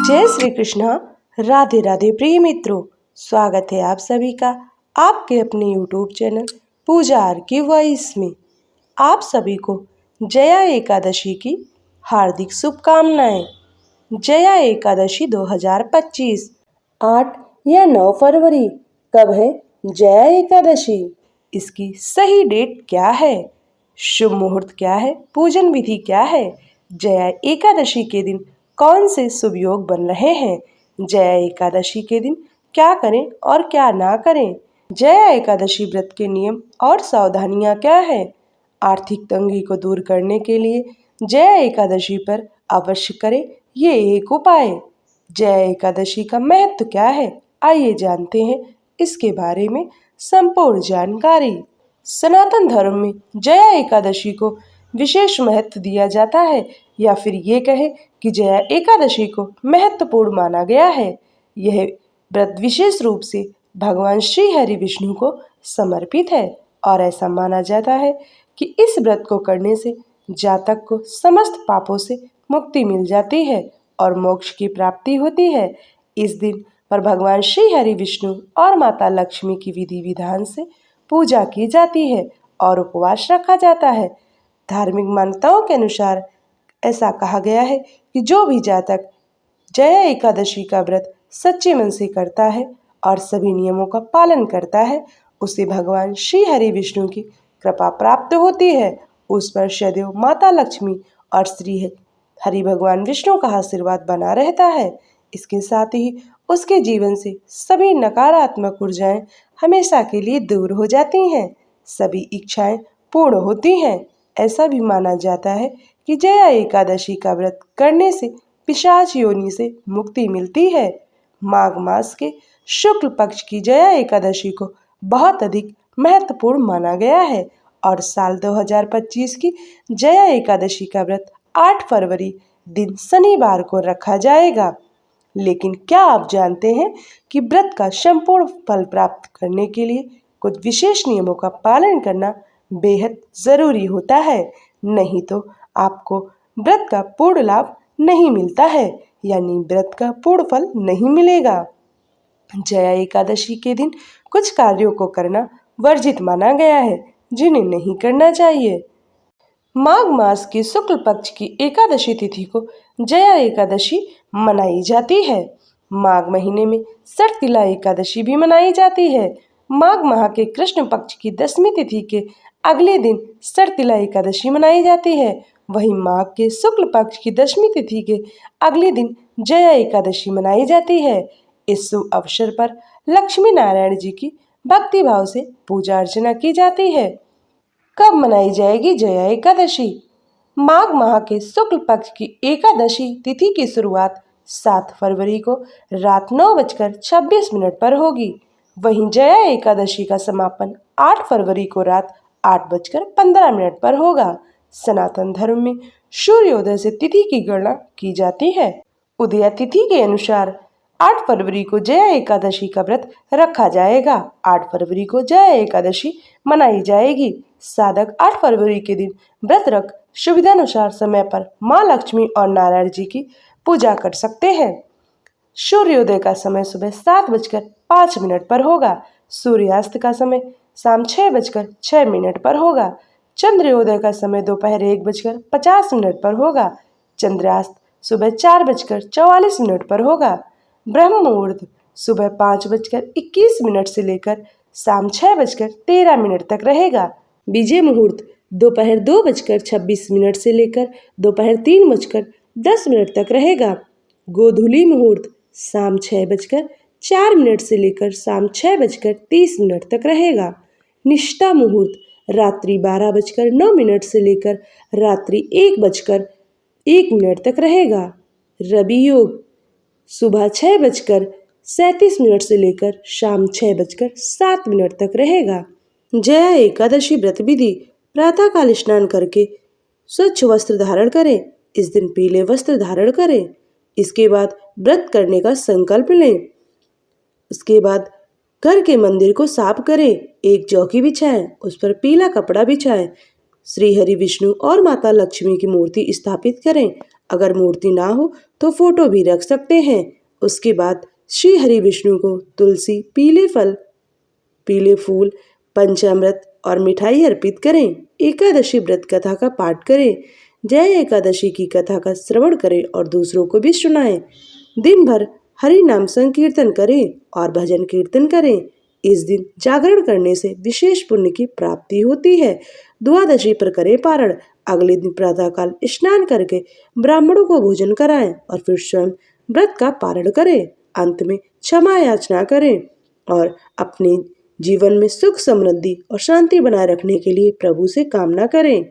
जय श्री कृष्णा। राधे राधे प्रिय मित्रों, स्वागत है आप सभी का आपके अपने YouTube चैनल पूजा आर की वॉइस में। आप सभी को जया एकादशी की हार्दिक शुभकामनाएं। जया एकादशी 2025 8 या 9 फरवरी कब है जया एकादशी? इसकी सही डेट क्या है? शुभ मुहूर्त क्या है? पूजन विधि क्या है? जया एकादशी के दिन कौन से शुभ योग बन रहे हैं? जया एकादशी के दिन क्या करें और क्या ना करें? जया एकादशी व्रत के नियम और सावधानियां क्या है? आर्थिक तंगी को दूर करने के लिए जया एकादशी पर अवश्य करें ये एक उपाय। जया एकादशी का महत्व क्या है, आइए जानते हैं इसके बारे में संपूर्ण जानकारी। सनातन धर्म में जया एकादशी को विशेष महत्व दिया जाता है, या फिर ये कहे कि जया एकादशी को महत्वपूर्ण माना गया है। यह व्रत विशेष रूप से भगवान श्री हरि विष्णु को समर्पित है और ऐसा माना जाता है कि इस व्रत को करने से जातक को समस्त पापों से मुक्ति मिल जाती है और मोक्ष की प्राप्ति होती है। इस दिन पर भगवान श्री हरि विष्णु और माता लक्ष्मी की विधि विधान से पूजा की जाती है और उपवास रखा जाता है। धार्मिक मान्यताओं के अनुसार ऐसा कहा गया है कि जो भी जातक जया एकादशी का व्रत सच्चे मन से करता है और सभी नियमों का पालन करता है, उसे भगवान श्री हरि विष्णु की कृपा प्राप्त होती है। उस पर सदैव माता लक्ष्मी और श्री हरि भगवान विष्णु का आशीर्वाद बना रहता है। इसके साथ ही उसके जीवन से सभी नकारात्मक ऊर्जाएं हमेशा के लिए दूर हो जाती हैं, सभी इच्छाएं पूर्ण होती हैं। ऐसा भी माना जाता है कि जया एकादशी का व्रत करने से पिशाच योनि से मुक्ति मिलती है। माघ मास के शुक्ल पक्ष की जया एकादशी को बहुत अधिक महत्वपूर्ण माना गया है और साल 2025 की जया एकादशी का व्रत 8 फरवरी दिन शनिवार को रखा जाएगा। लेकिन क्या आप जानते हैं कि व्रत का संपूर्ण फल प्राप्त करने के लिए कुछ विशेष नियमों का पालन करना बेहद जरूरी होता है, नहीं तो आपको व्रत का पूर्ण लाभ नहीं मिलता है, यानी व्रत का पूर्ण फल नहीं मिलेगा। जया एकादशी के दिन कुछ कार्यों को करना वर्जित माना गया है जिन्हें नहीं करना चाहिए। माघ मास की शुक्ल पक्ष की एकादशी तिथि को जया एकादशी मनाई जाती है। माघ महीने में सरतिला एकादशी भी मनाई जाती है। माघ माह के कृष्ण पक्ष की 10वीं तिथि के अगले दिन सरतिला एकादशी मनाई जाती है। वहीं माघ के शुक्ल पक्ष की 10वीं तिथि के अगले दिन जया एकादशी मनाई जाती है। इस शुभ अवसर पर लक्ष्मी नारायण जी की भक्ति भाव से पूजा अर्चना की जाती है। कब मनाई जाएगी जया एकादशी? माघ माह के शुक्ल पक्ष की एकादशी तिथि की शुरुआत 7 फरवरी को रात 9:26 पर होगी। वहीं जया एकादशी का समापन 8 फरवरी को रात 8:15 पर होगा। सनातन धर्म में सूर्योदय से तिथि की गणना की जाती है। उदया तिथि के अनुसार 8 फरवरी को जया एकादशी का व्रत रखा जाएगा। 8 फरवरी को जया एकादशी मनाई जाएगी। साधक 8 फरवरी के दिन व्रत रख सुविधानुसार समय पर माँ लक्ष्मी और नारायण जी की पूजा कर सकते हैं। सूर्योदय का समय सुबह 7:05 पर होगा। सूर्यास्त का समय शाम 6:06 पर होगा। चंद्रोदय का समय दोपहर 1:50 पर होगा। चंद्रास्त सुबह 4:44 पर होगा। ब्रह्म मुहूर्त सुबह 5:21 से लेकर शाम 6:13 तक रहेगा। विजय मुहूर्त दोपहर 2:26 से लेकर दोपहर 3:10 तक रहेगा। गोधूली मुहूर्त शाम 6:04 से लेकर शाम 6:30 तक रहेगा। निष्ठा मुहूर्त रात्रि 12:09 से लेकर रात्रि 1:01 तक रहेगा। रवि योग सुबह 6:37 से लेकर शाम 6:07 तक रहेगा। जया एकादशी व्रत विधि: प्रातःकाल स्नान करके स्वच्छ वस्त्र धारण करें। इस दिन पीले वस्त्र धारण करें। इसके बाद व्रत करने का संकल्प लें। उसके बाद घर के मंदिर को साफ करें। एक चौकी बिछाएं, उस पर पीला कपड़ा बिछाएं। श्री हरि विष्णु और माता लक्ष्मी की मूर्ति स्थापित करें। अगर मूर्ति ना हो तो फोटो भी रख सकते हैं। उसके बाद श्री हरि विष्णु को तुलसी, पीले फल, पीले फूल, पंचामृत और मिठाई अर्पित करें। एकादशी व्रत कथा का पाठ करें। जय एकादशी की कथा का श्रवण करें और दूसरों को भी सुनाएं। दिन भर हरि नाम संकीर्तन करें और भजन कीर्तन करें। इस दिन जागरण करने से विशेष पुण्य की प्राप्ति होती है। द्वादशी पर करें पारण। अगले दिन प्रातःकाल स्नान करके ब्राह्मणों को भोजन कराएं और फिर स्वयं व्रत का पारण करें। अंत में क्षमा याचना करें और अपने जीवन में सुख, समृद्धि और शांति बनाए रखने के लिए प्रभु से कामना करें।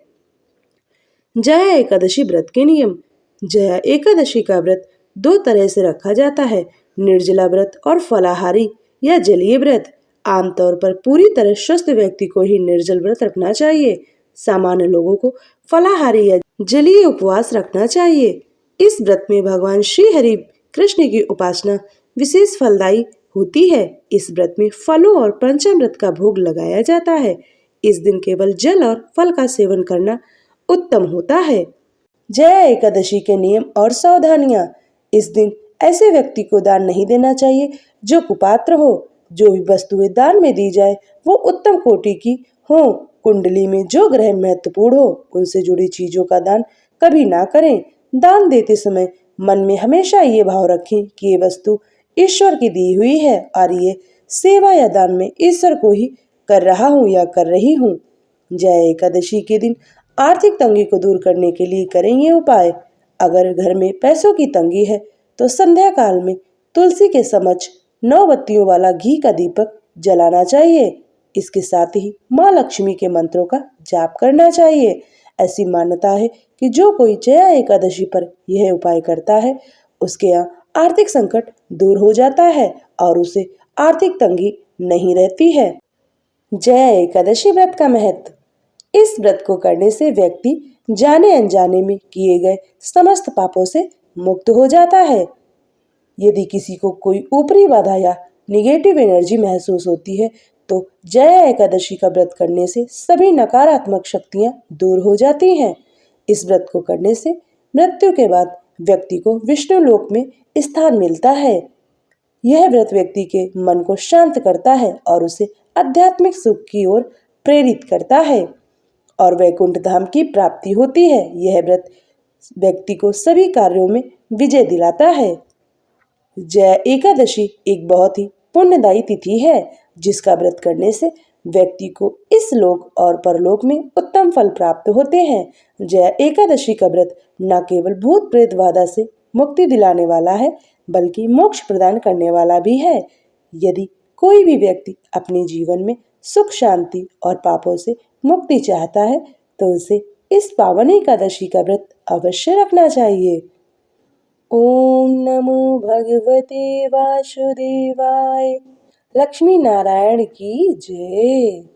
जया एकादशी व्रत के नियम। जया एकादशी का व्रत दो तरह से रखा जाता है, निर्जला व्रत और फलाहारी या जलीय व्रत। आमतौर पर पूरी तरह स्वस्थ व्यक्ति को ही निर्जल व्रत रखना चाहिए। सामान्य लोगों को फलाहारी या जलीय उपवास रखना चाहिए। इस व्रत में भगवान श्री हरि कृष्ण की उपासना विशेष फलदायी होती है। इस व्रत में फलों और पंचामृत का भोग लगाया जाता है। इस दिन केवल जल और फल का सेवन करना उत्तम होता है। जया एकादशी के नियम और सावधानियां। इस दिन ऐसे व्यक्ति को दान नहीं देना चाहिए जो कुपात्र हो। जो भी वस्तुएं दान में दी जाए वो उत्तम कोटि की हो। कुंडली में जो ग्रह महत्वपूर्ण हो उनसे जुड़ी चीजों का दान कभी ना करें। दान देते समय मन में हमेशा ये भाव रखें कि ये वस्तु ईश्वर की दी हुई है और ये सेवा या दान में ईश्वर को ही कर रहा हूँ या कर रही हूँ। जया एकादशी के दिन आर्थिक तंगी को दूर करने के लिए करें ये उपाय। अगर घर में पैसों की तंगी है तो संध्या काल में तुलसी के समक्ष 9 बत्तियों वाला घी का दीपक जलाना चाहिए। इसके साथ ही माँ लक्ष्मी के मंत्रों का जाप करना चाहिए। ऐसी मान्यता है कि जो कोई जया एकादशी पर यह उपाय करता है उसके यहाँ आर्थिक संकट दूर हो जाता है और उसे आर्थिक तंगी नहीं रहती है। जया एकादशी व्रत का महत्व। इस व्रत को करने से व्यक्ति जाने अनजाने में किए गए समस्त पापों से मुक्त हो जाता है। यदि किसी को कोई ऊपरी बाधा या निगेटिव एनर्जी महसूस होती है तो जया एकादशी का व्रत करने से सभी नकारात्मक शक्तियां दूर हो जाती हैं। इस व्रत को करने से मृत्यु के बाद व्यक्ति को विष्णु लोक में स्थान मिलता है। यह व्रत व्यक्ति के मन को शांत करता है और उसे आध्यात्मिक सुख की ओर प्रेरित करता है और वैकुंठ धाम की प्राप्ति होती है। यह व्रत व्यक्ति को सभी कार्यों में विजय दिलाता है। जया एकादशी एक बहुत ही पुण्यदायी तिथि है जिसका व्रत करने से व्यक्ति को इस लोक और परलोक में उत्तम फल प्राप्त होते हैं। जया एकादशी का व्रत न केवल भूत प्रेत बाधा से मुक्ति दिलाने वाला है बल्कि मोक्ष प्रदान करने वाला भी है। यदि कोई भी व्यक्ति अपने जीवन में सुख, शांति और पापों से मुक्ति चाहता है तो उसे इस पावन एकादशी का व्रत अवश्य रखना चाहिए। ओम नमो भगवते वासुदेवाय। लक्ष्मी नारायण की जय।